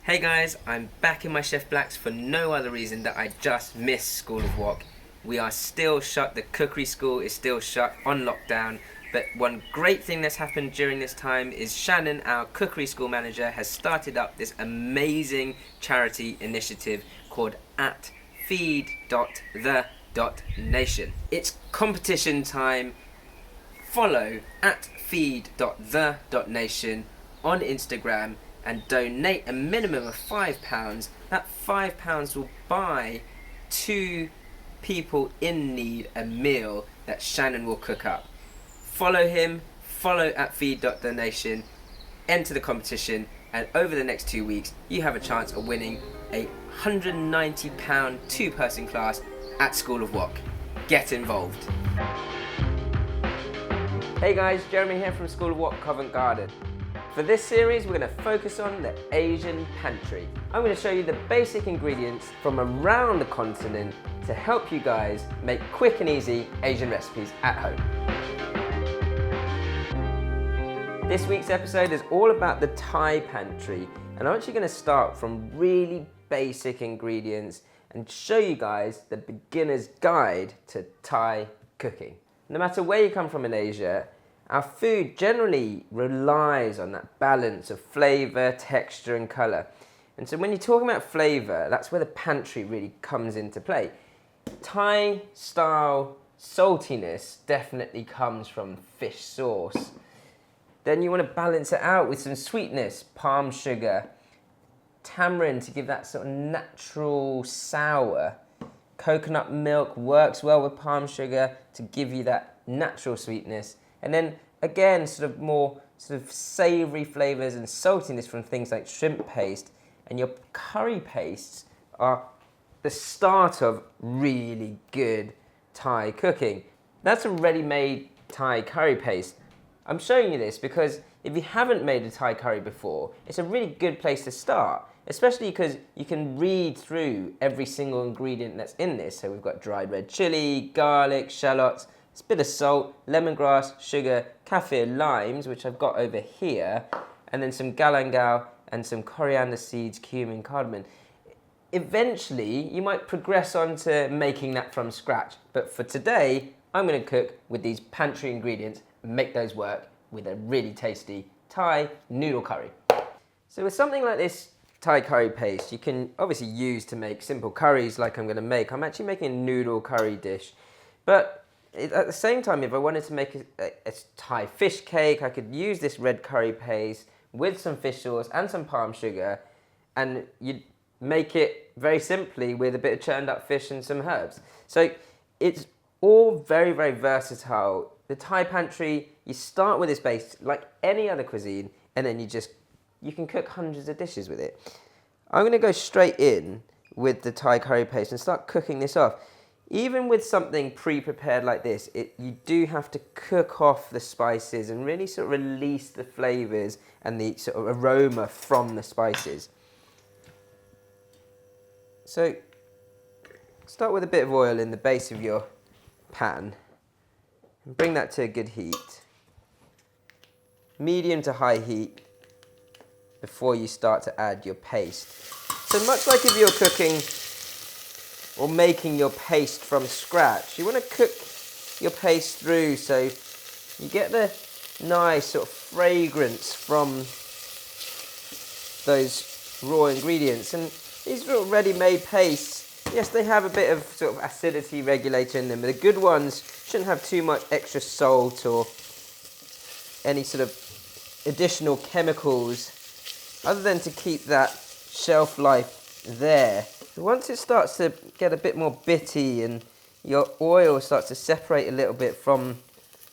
Hey guys, I'm back in my Chef Blacks for no other reason that I just missed School of Wok. We are still shut, the cookery school is still shut on lockdown, but one great thing that's happened during this time is Shannon, our cookery school manager, has started up this amazing charity initiative called @feed.the.nation. It's competition time. Follow @feed.the.nation on Instagram and donate a minimum of £5. That £5 will buy 2 people in need a meal that Shannon will cook up. Follow him, follow @feed.the.nation, enter the competition, and over the next 2 weeks you have a chance of winning a £190 two-person class at School of Wok. Get involved. Hey guys, Jeremy here from School of Wok, Covent Garden. For this series, we're going to focus on the Asian pantry. I'm going to show you the basic ingredients from around the continent to help you guys make quick and easy Asian recipes at home. This week's episode is all about the Thai pantry, and I'm actually going to start from really basic ingredients and show you guys the beginner's guide to Thai cooking. No matter where you come from in Asia, our food generally relies on that balance of flavour, texture and colour. And so when you're talking about flavour, that's where the pantry really comes into play. Thai style saltiness definitely comes from fish sauce. Then you want to balance it out with some sweetness, palm sugar, tamarind to give that sort of natural sour. Coconut milk works well with palm sugar to give you that natural sweetness. And then again, sort of more sort of savoury flavours and saltiness from things like shrimp paste. And your curry pastes are the start of really good Thai cooking. That's a ready-made Thai curry paste. I'm showing you this because if you haven't made a Thai curry before, it's a really good place to start, especially because you can read through every single ingredient that's in this. So we've got dried red chilli, garlic, shallots, a bit of salt, lemongrass, sugar, kaffir limes, which I've got over here, and then some galangal and some coriander seeds, cumin, cardamom. Eventually, you might progress on to making that from scratch. But for today, I'm going to cook with these pantry ingredients and make those work with a really tasty Thai noodle curry. So with something like this Thai curry paste, you can obviously use to make simple curries like I'm going to make. I'm actually making a noodle curry dish. But at the same time, if I wanted to make a Thai fish cake, I could use this red curry paste with some fish sauce and some palm sugar, and you'd make it very simply with a bit of churned up fish and some herbs. So it's all very, very versatile. The Thai pantry, you start with this base like any other cuisine, and then you can cook hundreds of dishes with it. I'm going to go straight in with the Thai curry paste and start cooking this off. Even with something pre-prepared like this, you do have to cook off the spices and really sort of release the flavours and the sort of aroma from the spices. So start with a bit of oil in the base of your pan and bring that to a good heat. Medium to high heat before you start to add your paste. So much like if you're cooking or making your paste from scratch, you want to cook your paste through so you get the nice sort of fragrance from those raw ingredients. And these little ready-made pastes, yes, they have a bit of sort of acidity regulator in them, but the good ones shouldn't have too much extra salt or any sort of additional chemicals other than to keep that shelf life there. Once it starts to get a bit more bitty and your oil starts to separate a little bit from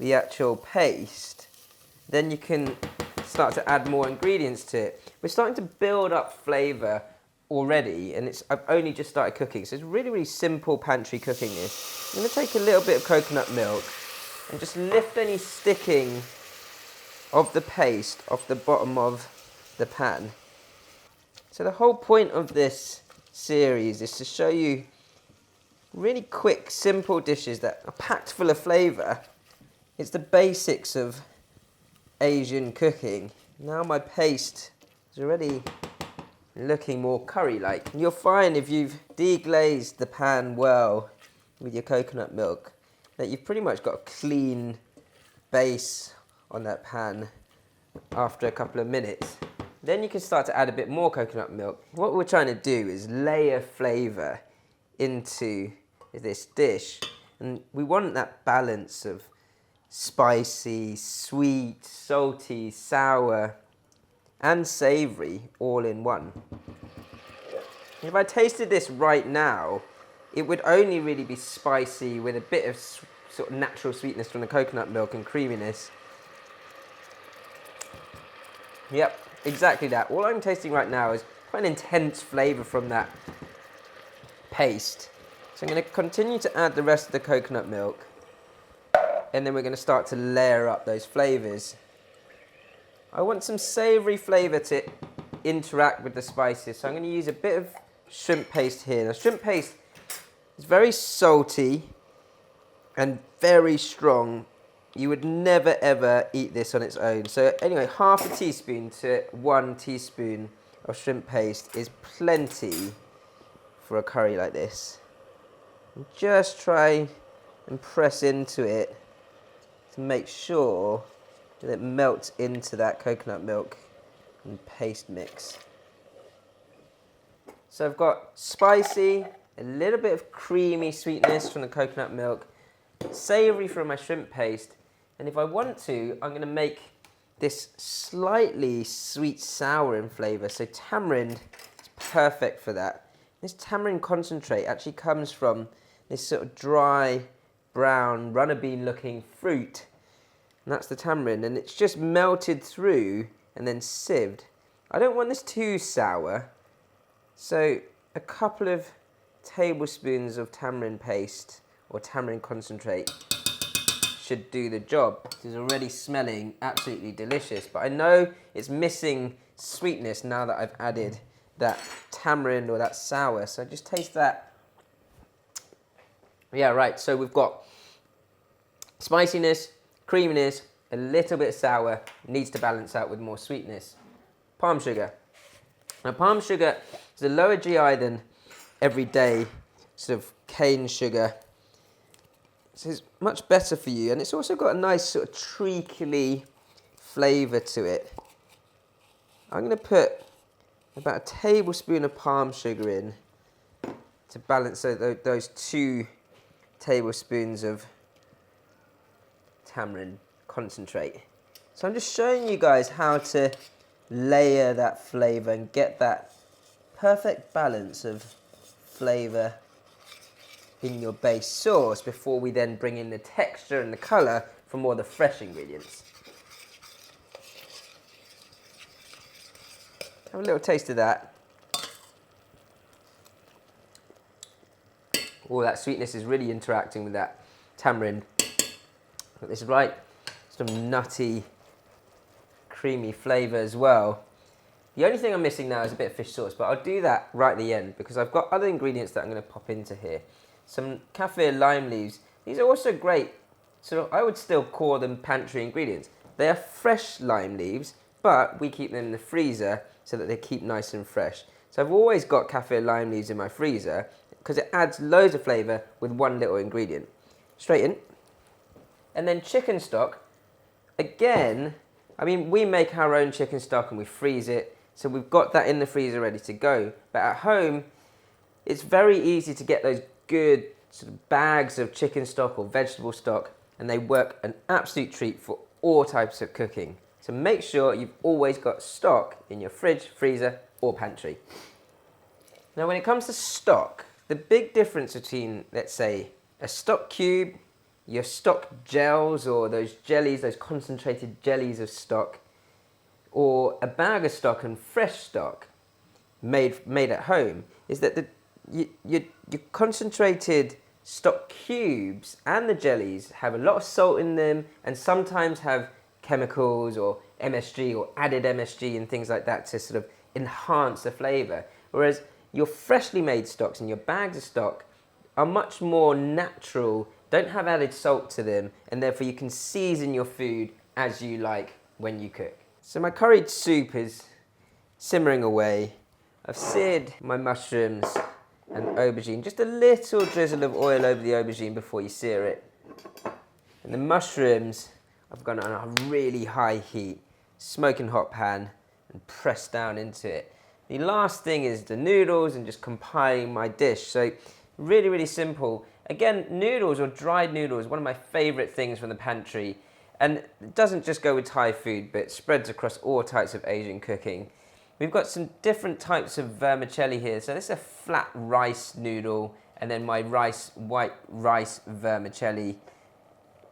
the actual paste, then you can start to add more ingredients to it. We're starting to build up flavour already, and I've only just started cooking, so it's really, really simple pantry cooking this. I'm going to take a little bit of coconut milk and just lift any sticking of the paste off the bottom of the pan. So the whole point of this series is to show you really quick, simple dishes that are packed full of flavour. It's the basics of Asian cooking. Now my paste is already looking more curry-like. And you'll find if you've deglazed the pan well with your coconut milk, that you've pretty much got a clean base on that pan after a couple of minutes. Then you can start to add a bit more coconut milk. What we're trying to do is layer flavour into this dish. And we want that balance of spicy, sweet, salty, sour, and savoury all in one. If I tasted this right now, it would only really be spicy with a bit of sort of natural sweetness from the coconut milk and creaminess. Yep, exactly that. All I'm tasting right now is quite an intense flavour from that paste. So I'm going to continue to add the rest of the coconut milk, and then we're going to start to layer up those flavours. I want some savoury flavour to interact with the spices, so I'm going to use a bit of shrimp paste here. Now, shrimp paste is very salty and very strong. You would never ever eat this on its own. So anyway, half a teaspoon to 1 teaspoon of shrimp paste is plenty for a curry like this. And just try and press into it to make sure that it melts into that coconut milk and paste mix. So I've got spicy, a little bit of creamy sweetness from the coconut milk, savoury from my shrimp paste, and if I want to, I'm going to make this slightly sweet sour in flavour. So tamarind is perfect for that. This tamarind concentrate actually comes from this sort of dry, brown, runner bean looking fruit. And that's the tamarind, and it's just melted through and then sieved. I don't want this too sour, so a couple of tablespoons of tamarind paste or tamarind concentrate should do the job. This is already smelling absolutely delicious, but I know it's missing sweetness now that I've added that tamarind or that sour, so just taste that. Yeah, right, so we've got spiciness, creaminess, a little bit sour, needs to balance out with more sweetness. Palm sugar. Now, palm sugar is a lower GI than everyday sort of cane sugar. So it's much better for you, and it's also got a nice sort of treacly flavour to it. I'm going to put about a tablespoon of palm sugar in to balance those 2 tablespoons of tamarind concentrate. So I'm just showing you guys how to layer that flavour and get that perfect balance of flavour in your base sauce before we then bring in the texture and the colour from more of the fresh ingredients. Have a little taste of that. Oh, that sweetness is really interacting with that tamarind. Got this right, some nutty, creamy flavour as well. The only thing I'm missing now is a bit of fish sauce, but I'll do that right at the end because I've got other ingredients that I'm going to pop into here. Some kaffir lime leaves. These are also great, so I would still call them pantry ingredients. They are fresh lime leaves, but we keep them in the freezer so that they keep nice and fresh. So I've always got kaffir lime leaves in my freezer because it adds loads of flavour with one little ingredient. Straight in. And then chicken stock. Again, I mean, we make our own chicken stock and we freeze it, so we've got that in the freezer ready to go. But at home, it's very easy to get those good sort of bags of chicken stock or vegetable stock, and they work an absolute treat for all types of cooking. So make sure you've always got stock in your fridge, freezer, or pantry. Now, when it comes to stock, the big difference between, let's say, a stock cube, your stock gels or those jellies, those concentrated jellies of stock, or a bag of stock and fresh stock made at home, is that your concentrated stock cubes and the jellies have a lot of salt in them and sometimes have chemicals or MSG or added MSG and things like that to sort of enhance the flavour. Whereas your freshly made stocks and your bags of stock are much more natural, don't have added salt to them, and therefore you can season your food as you like when you cook. So my curried soup is simmering away. I've seared my mushrooms and aubergine. Just a little drizzle of oil over the aubergine before you sear it. And the mushrooms, I've gone on a really high heat, smoking hot pan, and pressed down into it. The last thing is the noodles and just compiling my dish. So really, really simple. Again, noodles or dried noodles, one of my favorite things from the pantry. And it doesn't just go with Thai food, but spreads across all types of Asian cooking. We've got some different types of vermicelli here. So this is a flat rice noodle, and then my white rice vermicelli.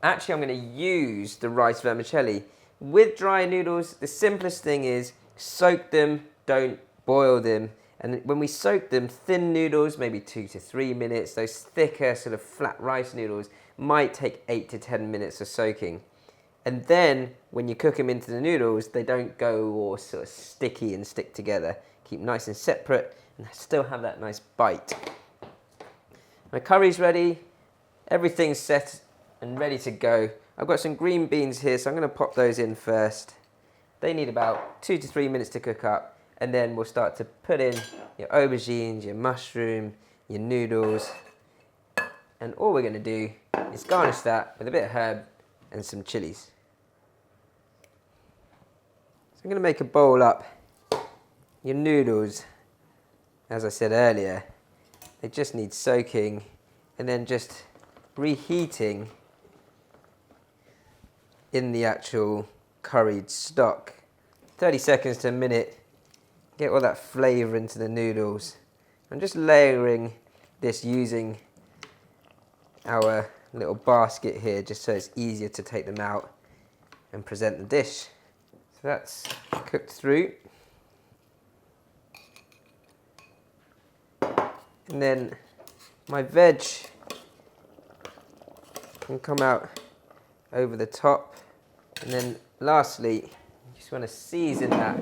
Actually, I'm going to use the rice vermicelli. With dry noodles, the simplest thing is soak them, don't boil them. And when we soak them, thin noodles, maybe 2 to 3 minutes. Those thicker sort of flat rice noodles might take 8 to 10 minutes of soaking. And then when you cook them into the noodles, they don't go all sort of sticky and stick together. Keep nice and separate and still have that nice bite. My curry's ready. Everything's set and ready to go. I've got some green beans here, so I'm going to pop those in first. They need about 2 to 3 minutes to cook up. And then we'll start to put in your aubergines, your mushroom, your noodles. And all we're going to do is garnish that with a bit of herb and some chilies. I'm going to make a bowl up. Your noodles, as I said earlier, they just need soaking and then just reheating in the actual curried stock. 30 seconds to a minute, get all that flavour into the noodles. I'm just layering this using our little basket here just so it's easier to take them out and present the dish. So that's cooked through. And then my veg can come out over the top. And then lastly, you just want to season that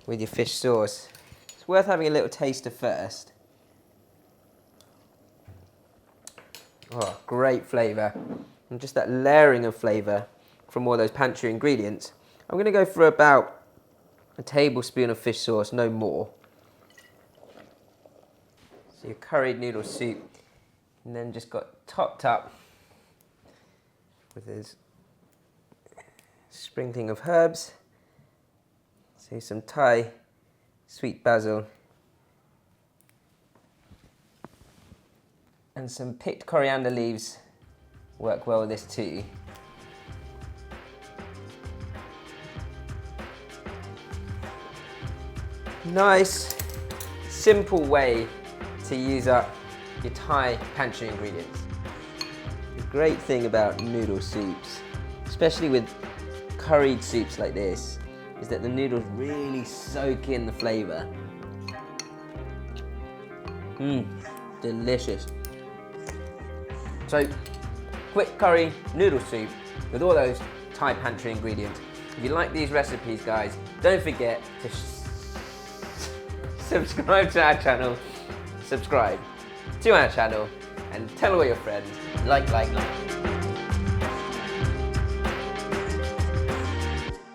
with your fish sauce. It's worth having a little taster first. Oh, great flavour. And just that layering of flavour from all those pantry ingredients. I'm going to go for about a tablespoon of fish sauce, no more. So your curried noodle soup, and then just got topped up with this sprinkling of herbs. So some Thai sweet basil and some picked coriander leaves work well with this too. Nice, simple way to use up your Thai pantry ingredients. The great thing about noodle soups, especially with curried soups like this, is that the noodles really soak in the flavour. Delicious. So, quick curry noodle soup with all those Thai pantry ingredients. If you like these recipes, guys, don't forget to subscribe to our channel, and tell all your friends, like.